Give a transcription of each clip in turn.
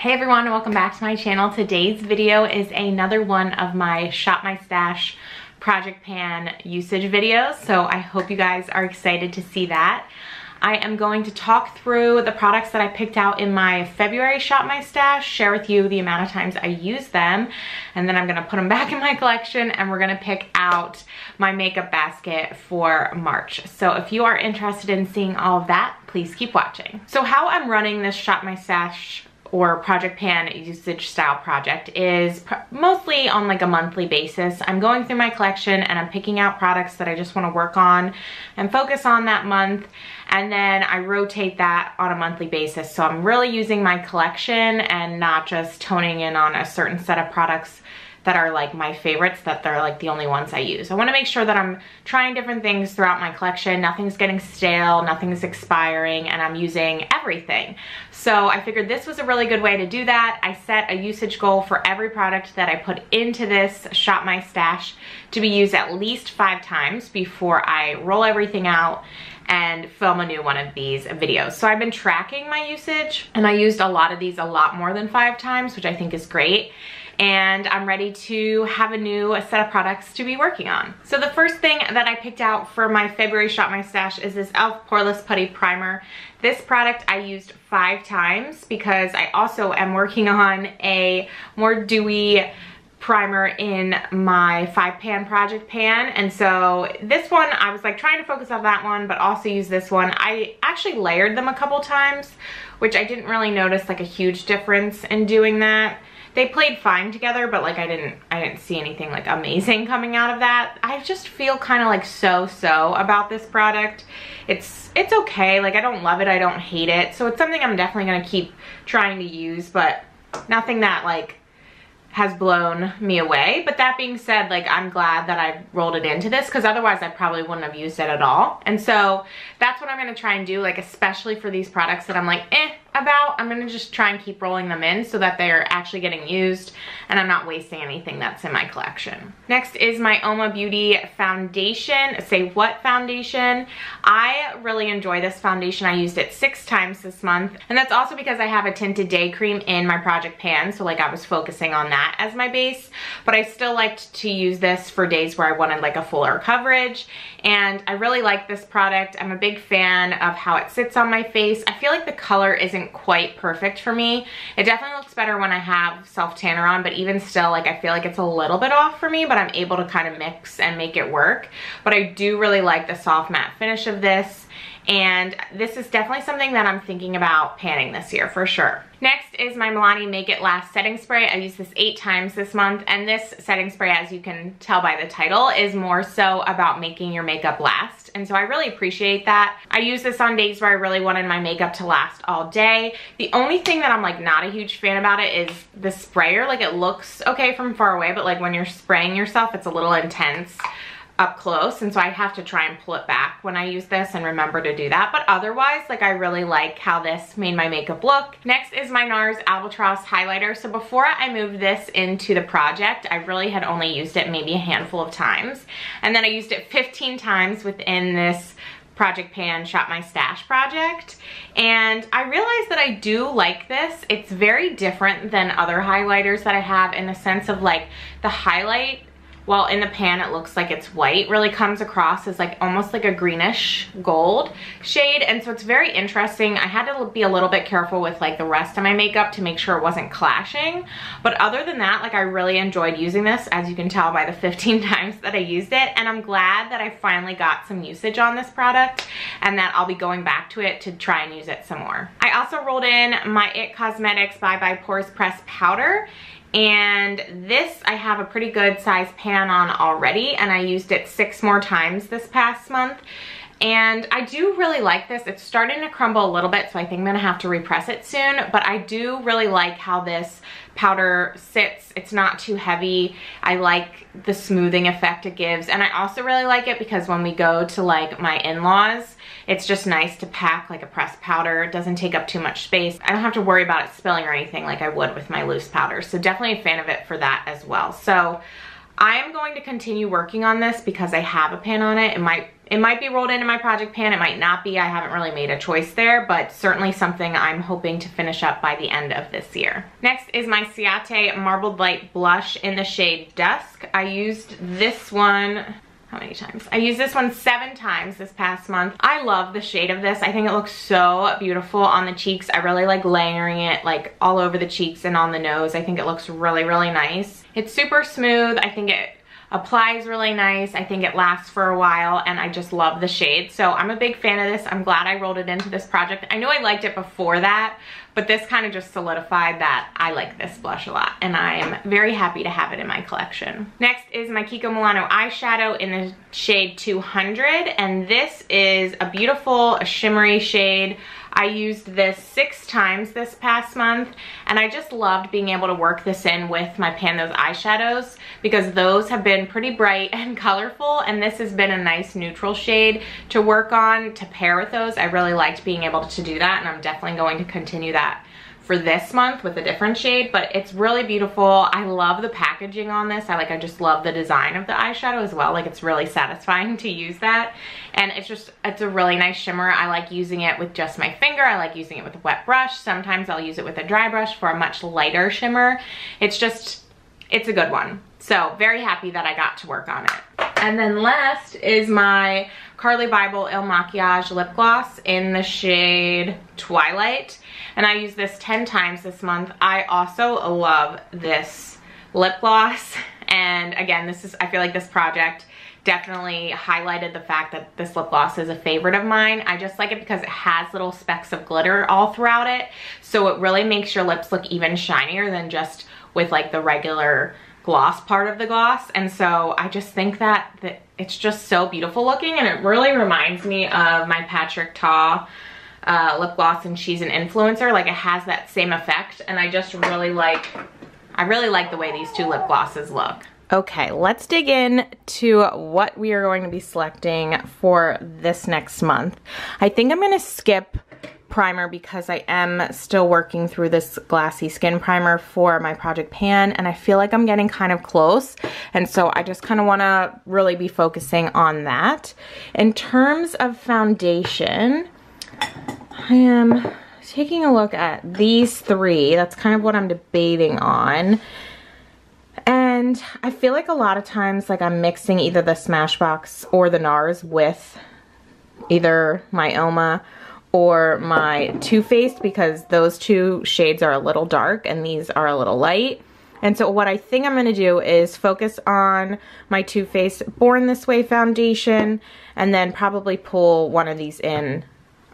Hey everyone, and welcome back to my channel. Today's video is another one of my Shop My Stash project pan usage videos, so I hope you guys are excited to see that. I am going to talk through the products that I picked out in my February Shop My Stash, share with you the amount of times I use them, and then I'm gonna put them back in my collection and we're gonna pick out my makeup basket for March. So if you are interested in seeing all of that, please keep watching. So how I'm running this Shop My Stash or project pan usage style project is mostly on like a monthly basis. I'm going through my collection and I'm picking out products that I just want to work on and focus on that month, and then I rotate that on a monthly basis. So I'm really using my collection and not just toning in on a certain set of products that are like my favorites, that they're like the only ones I use. I want to make sure that I'm trying different things throughout my collection. Nothing's getting stale, nothing's expiring, and I'm using everything. So I figured this was a really good way to do that. I set a usage goal for every product that I put into this Shop My Stash to be used at least 5 times before I roll everything out and film a new one of these videos. So I've been tracking my usage, and I used a lot of these a lot more than 5 times, which I think is great. And I'm ready to have a new set of products to be working on. So the first thing that I picked out for my February Shop My Stash is this e.l.f. Poreless Putty Primer. This product I used 5 times because I also am working on a more dewy primer in my 5-pan project pan, and so this one I was like trying to focus on that one but also use this one. I actually layered them a couple times, which I didn't really notice like a huge difference in doing that. They played fine together, but like I didn't see anything like amazing coming out of that. I just feel kind of like so-so about this product. It's okay, like I don't love it, I don't hate it, so it's something I'm definitely gonna keep trying to use, but nothing that like has blown me away. But that being said, like I'm glad that I rolled it into this, because otherwise I probably wouldn't have used it at all. And so that's what I'm gonna try and do, like especially for these products that I'm like about, I'm gonna just try and keep rolling them in so that they're actually getting used and I'm not wasting anything that's in my collection. Next is my Uoma Beauty foundation, Say What foundation. I really enjoy this foundation. I used it 6 times this month, and that's also because I have a tinted day cream in my project pan, so like I was focusing on that as my base, but I still liked to use this for days where I wanted like a fuller coverage, and I really like this product. I'm a big fan of how it sits on my face. I feel like the color isn't quite perfect for me. It definitely looks better when I have self tanner on, but even still, like I feel like it's a little bit off for me, but I'm able to kind of mix and make it work. But I do really like the soft matte finish of this, and this is definitely something that I'm thinking about panning this year for sure. Next is my Milani Make It Last setting spray. I used this 8 times this month, and this setting spray, as you can tell by the title, is more so about making your makeup last, and so I really appreciate that. I use this on days where I really wanted my makeup to last all day. The only thing that I'm like not a huge fan about it is the sprayer. Like it looks okay from far away, but like when you're spraying yourself, it's a little intense up close, and so I have to try and pull it back when I use this and remember to do that. But otherwise, like I really like how this made my makeup look. Next is my NARS Albatross highlighter. So before I moved this into the project, I really had only used it maybe a handful of times, and then I used it 15 times within this project pan Shop My Stash project, and I realized that I do like this. It's very different than other highlighters that I have in the sense of like the highlight, while in the pan it looks like it's white, really comes across as like almost like a greenish gold shade, and so it's very interesting. I had to be a little bit careful with like the rest of my makeup to make sure it wasn't clashing, but other than that, like I really enjoyed using this, as you can tell by the 15 times that I used it, and I'm glad that I finally got some usage on this product and that I'll be going back to it to try and use it some more. I also rolled in my IT Cosmetics Bye Bye Pores Press Powder, and this I have a pretty good size pan on already, and I used it 6 more times this past month, and I do really like this. It's starting to crumble a little bit, so I think I'm gonna have to repress it soon, but I do really like how this powder sits. It's not too heavy. I like the smoothing effect it gives, and I also really like it because when we go to like my in-laws, it's just nice to pack like a pressed powder. It doesn't take up too much space. I don't have to worry about it spilling or anything like I would with my loose powder, so definitely a fan of it for that as well. So I am going to continue working on this because I have a pan on it. It might be rolled into my project pan, it might not be. I haven't really made a choice there, but certainly something I'm hoping to finish up by the end of this year. Next is my Ciate Marbled Light Blush in the shade Dusk. I used this one, how many times? I used this one 7 times this past month. I love the shade of this. I think it looks so beautiful on the cheeks. I really like layering it like all over the cheeks and on the nose. I think it looks really, really nice. It's super smooth. I think it applies really nice. I think it lasts for a while, and I just love the shade. So I'm a big fan of this. I'm glad I rolled it into this project. I know I liked it before that, but this kind of just solidified that I like this blush a lot, and I am very happy to have it in my collection. Next is my Kiko Milano eyeshadow in the shade 200, and this is a beautiful shimmery shade. I used this 6 times this past month, and I just loved being able to work this in with my Pan Those eyeshadows because those have been pretty bright and colorful, and this has been a nice neutral shade to work on to pair with those. I really liked being able to do that, and I'm definitely going to continue that for this month with a different shade, but it's really beautiful. I love the packaging on this. I just love the design of the eyeshadow as well. Like, it's really satisfying to use that, and it's a really nice shimmer. I like using it with just my finger. I like using it with a wet brush. Sometimes I'll use it with a dry brush for a much lighter shimmer. It's a good one. So very happy that I got to work on it. And then last is my Carli Bybel Il Makiage lip gloss in the shade Twilight. And I used this 10 times this month. I also love this lip gloss. And again, I feel like this project definitely highlighted the fact that this lip gloss is a favorite of mine. I just like it because it has little specks of glitter all throughout it. So it really makes your lips look even shinier than just with like the regular gloss part of the gloss. And so I just think that it's just so beautiful looking, and it really reminds me of my Patrick Ta lip gloss and She's an Influencer. Like, it has that same effect, and I just really like the way these 2 lip glosses look. Okay, let's dig in to what we are going to be selecting for this next month. I think I'm gonna skip primer because I am still working through this glassy skin primer for my Project Pan, and I feel like I'm getting kind of close, and so I just kind of want to really be focusing on that. In terms of foundation, I am taking a look at these 3. That's kind of what I'm debating on. And I feel like a lot of times, like, I'm mixing either the Smashbox or the NARS with either my Oma or my Too Faced, because those 2 shades are a little dark and these are a little light. And so what I think I'm gonna do is focus on my Too Faced Born This Way foundation, and then probably pull one of these in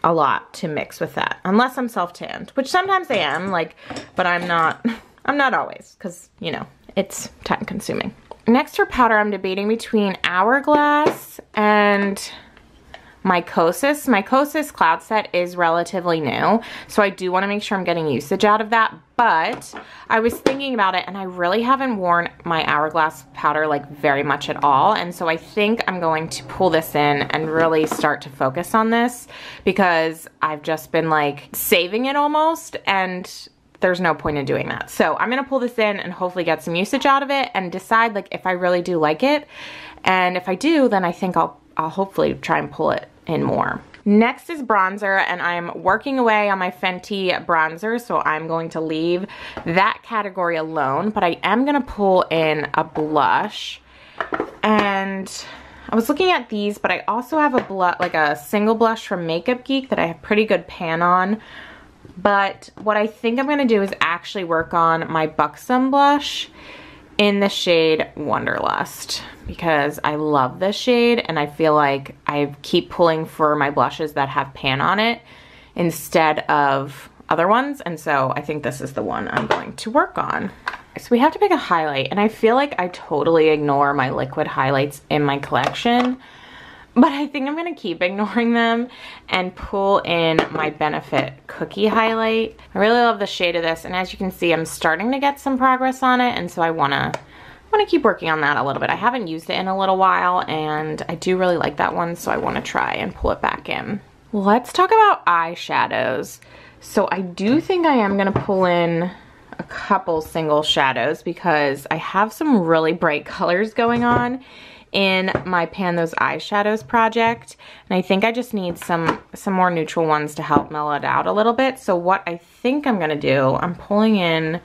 a lot to mix with that, unless I'm self-tanned, which sometimes I am, like, but I'm not always, because, you know, it's time consuming. Next for powder, I'm debating between Hourglass and my Kosas. My Kosas Cloud Set is relatively new, so I do want to make sure I'm getting usage out of that, but I was thinking about it, and I really haven't worn my Hourglass powder like very much at all, and so I think I'm going to pull this in and really start to focus on this, because I've just been like saving it almost, and there's no point in doing that. So I'm gonna pull this in and hopefully get some usage out of it and decide like if I really do like it, and if I do, then I think I'll hopefully try and pull it in more. Next is bronzer, and I'm working away on my Fenty bronzer, so I'm going to leave that category alone, but I am gonna pull in a blush. And I was looking at these, but I also have a single blush from Makeup Geek that I have pretty good pan on. But what I think I'm gonna do is actually work on my Buxom blush in the shade Wanderlust, because I love this shade, and I feel like I keep pulling for my blushes that have pan on it instead of other ones, and so I think this is the one I'm going to work on. So we have to pick a highlight, and I feel like I totally ignore my liquid highlights in my collection, but I think I'm gonna keep ignoring them and pull in my Benefit Cookie highlight. I really love the shade of this, and as you can see, I'm starting to get some progress on it, and so I wanna keep working on that a little bit. I haven't used it in a little while, and I do really like that one, so I wanna try and pull it back in. Let's talk about eyeshadows. So I do think I am gonna pull in a couple single shadows because I have some really bright colors going on in my Pan Those Eyeshadows project. And I think I just need some more neutral ones to help mellow it out a little bit. So what I think I'm gonna do, I'm pulling in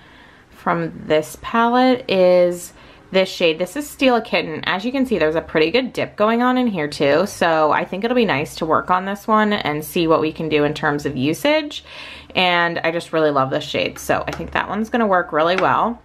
from this palette, is this shade. This is Steal a Kitten. As you can see, there's a pretty good dip going on in here too. So I think it'll be nice to work on this one and see what we can do in terms of usage. And I just really love this shade. So I think that one's gonna work really well.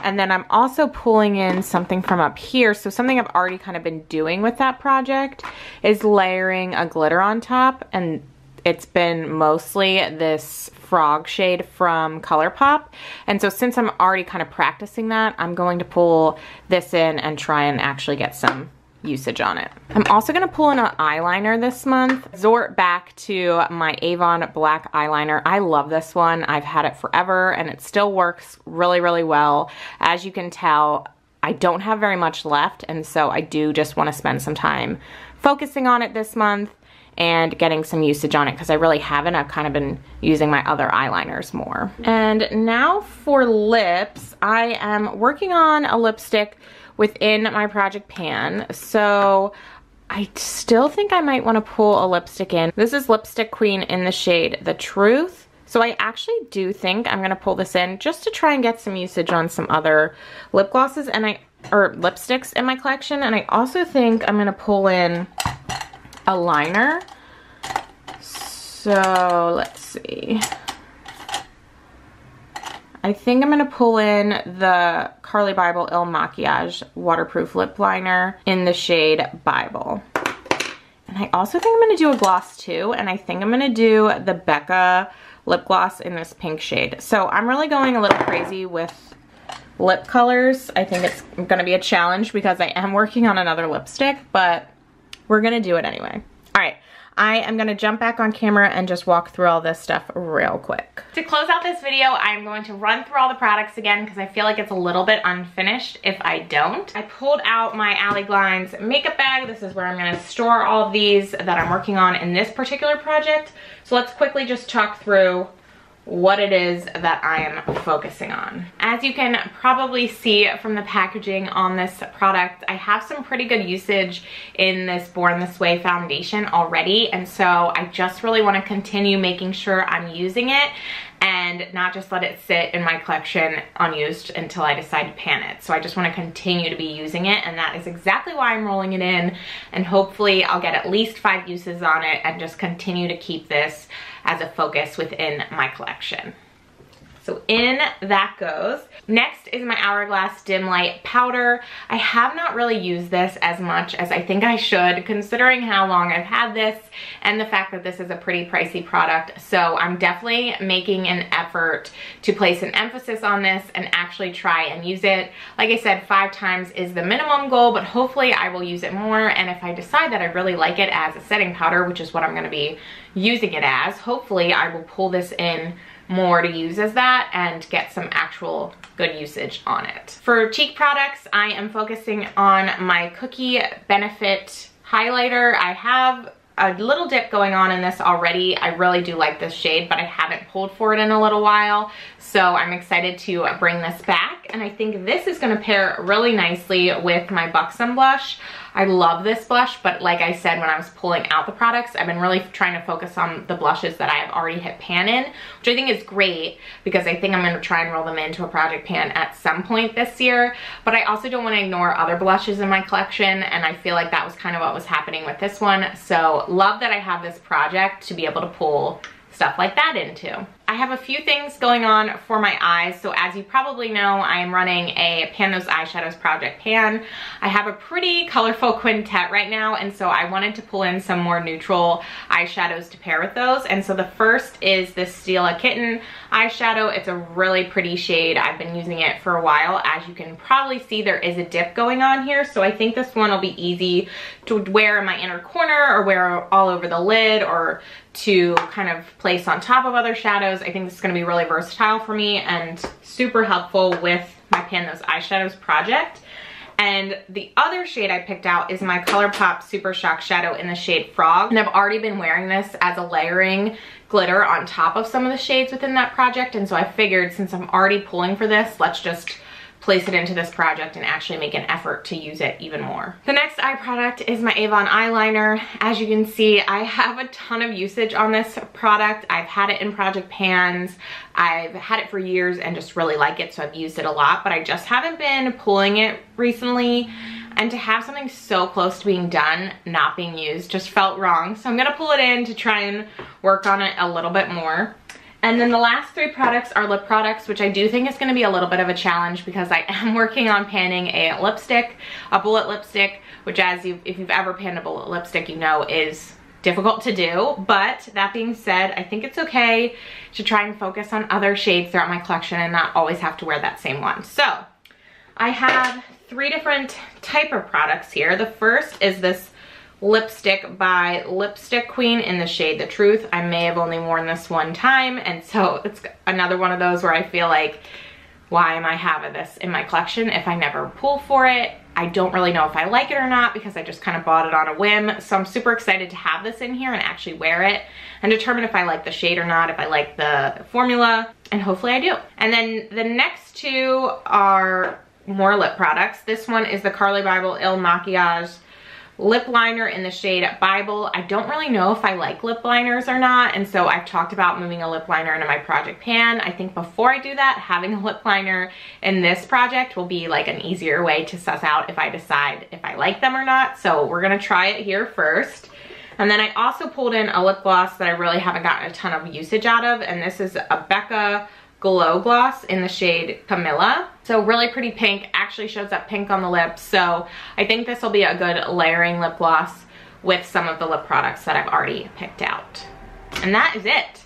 And then I'm also pulling in something from up here. So something I've already kind of been doing with that project is layering a glitter on top. And it's been mostly this Frog shade from ColourPop. And so since I'm already kind of practicing that, I'm going to pull this in and try and actually get some usage on it. I'm also gonna pull in an eyeliner this month. Resort back to my Avon black eyeliner. I love this one. I've had it forever and it still works really, really well. As you can tell, I don't have very much left, and so I do just wanna spend some time focusing on it this month and getting some usage on it because I really haven't. I've kind of been using my other eyeliners more. And now for lips, I am working on a lipstick within my project pan. So I still think I might want to pull a lipstick in. This is Lipstick Queen in the shade The Truth. So I actually do think I'm gonna pull this in just to try and get some usage on some other lip glosses or lipsticks in my collection. And I also think I'm gonna pull in a liner. So let's see. I think I'm gonna pull in the Carli Bybel Il Makiage waterproof lip liner in the shade Bible. And I also think I'm gonna do a gloss too, and I think I'm gonna do the Becca lip gloss in this pink shade. So I'm really going a little crazy with lip colors. I think it's gonna be a challenge because I am working on another lipstick, but we're gonna do it anyway. All right, I am gonna jump back on camera and just walk through all this stuff real quick. To close out this video, I'm going to run through all the products again because I feel like it's a little bit unfinished if I don't. I pulled out my Ally Glines makeup bag. This is where I'm gonna store all of these that I'm working on in this particular project. So let's quickly just talk through what it is that I am focusing on. As you can probably see from the packaging on this product, I have some pretty good usage in this Born This Way foundation already, and so I just really want to continue making sure I'm using it and not just let it sit in my collection unused until I decide to pan it. So I just want to continue to be using it, and that is exactly why I'm rolling it in, and hopefully I'll get at least 5 uses on it and just continue to keep this as a focus within my collection. So in that goes. Next is my Hourglass Dim Light Powder. I have not really used this as much as I think I should, considering how long I've had this and the fact that this is a pretty pricey product. So I'm definitely making an effort to place an emphasis on this and actually try and use it. Like I said, 5 times is the minimum goal, but hopefully I will use it more. And if I decide that I really like it as a setting powder, which is what I'm gonna be using it as, hopefully I will pull this in more to use as that and get some actual good usage on it. For cheek products, I am focusing on my Cookie Benefit highlighter. I have a little dip going on in this already. I really do like this shade, but I haven't pulled for it in a little while. So I'm excited to bring this back. And I think this is gonna pair really nicely with my Buxom blush. I love this blush, but like I said, when I was pulling out the products, I've been really trying to focus on the blushes that I have already hit pan in, which I think is great because I think I'm gonna try and roll them into a project pan at some point this year. But I also don't wanna ignore other blushes in my collection, and I feel like that was kind of what was happening with this one. So love that I have this project to be able to pull stuff like that into. I have a few things going on for my eyes. So as you probably know, I am running a Pan Those Eyeshadows project pan. I have a pretty colorful quintet right now, and so I wanted to pull in some more neutral eyeshadows to pair with those. And so the first is this Steal a Kitten eyeshadow. It's a really pretty shade. I've been using it for a while. As you can probably see, there is a dip going on here, so I think this one will be easy to wear in my inner corner or wear all over the lid, or to kind of place on top of other shadows. I think this is gonna be really versatile for me and super helpful with my Pan Those Eyeshadows project. And the other shade I picked out is my ColourPop Super Shock Shadow in the shade Frog. And I've already been wearing this as a layering glitter on top of some of the shades within that project. And so I figured, since I'm already pulling for this, let's just place it into this project and actually make an effort to use it even more. The next eye product is my Avon eyeliner. As you can see, I have a ton of usage on this product. I've had it in project pans. I've had it for years and just really like it, so I've used it a lot, but I just haven't been pulling it recently. And to have something so close to being done, not being used, just felt wrong. So I'm gonna pull it in to try and work on it a little bit more. And then the last 3 products are lip products, which I do think is gonna be a little bit of a challenge because I am working on panning a lipstick, a bullet lipstick, which if you've ever panned a bullet lipstick, you know is difficult to do. But that being said, I think it's okay to try and focus on other shades throughout my collection and not always have to wear that same one. So I have 3 different type of products here. The first is this lipstick by Lipstick Queen in the shade The Truth. I may have only worn this one time, and so it's another one of those where I feel like, why am I having this in my collection if I never pull for it? I don't really know if I like it or not because I just kind of bought it on a whim. So I'm super excited to have this in here and actually wear it and determine if I like the shade or not, if I like the formula, and hopefully I do. And then the next 2 are more lip products. This one is the Carli Bybel Il Makiage lip liner in the shade Bible. I don't really know if I like lip liners or not, and so I've talked about moving a lip liner into my project pan. I think before I do that, having a lip liner in this project will be like an easier way to suss out if I decide if I like them or not. So we're gonna try it here first. And then I also pulled in a lip gloss that I really haven't gotten a ton of usage out of, and this is a Becca Glow Gloss in the shade Camilla. So really pretty pink, actually shows up pink on the lips. So I think this will be a good layering lip gloss with some of the lip products that I've already picked out. And that is it.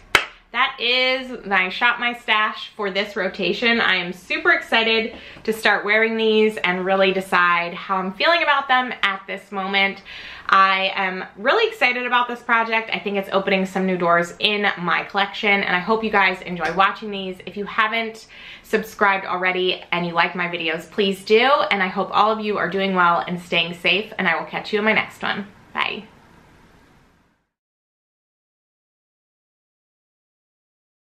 That is my Shop My Stash for this rotation. I am super excited to start wearing these and really decide how I'm feeling about them at this moment. I am really excited about this project. I think it's opening some new doors in my collection, and I hope you guys enjoy watching these. If you haven't subscribed already and you like my videos, please do. And I hope all of you are doing well and staying safe, and I will catch you in my next one. Bye.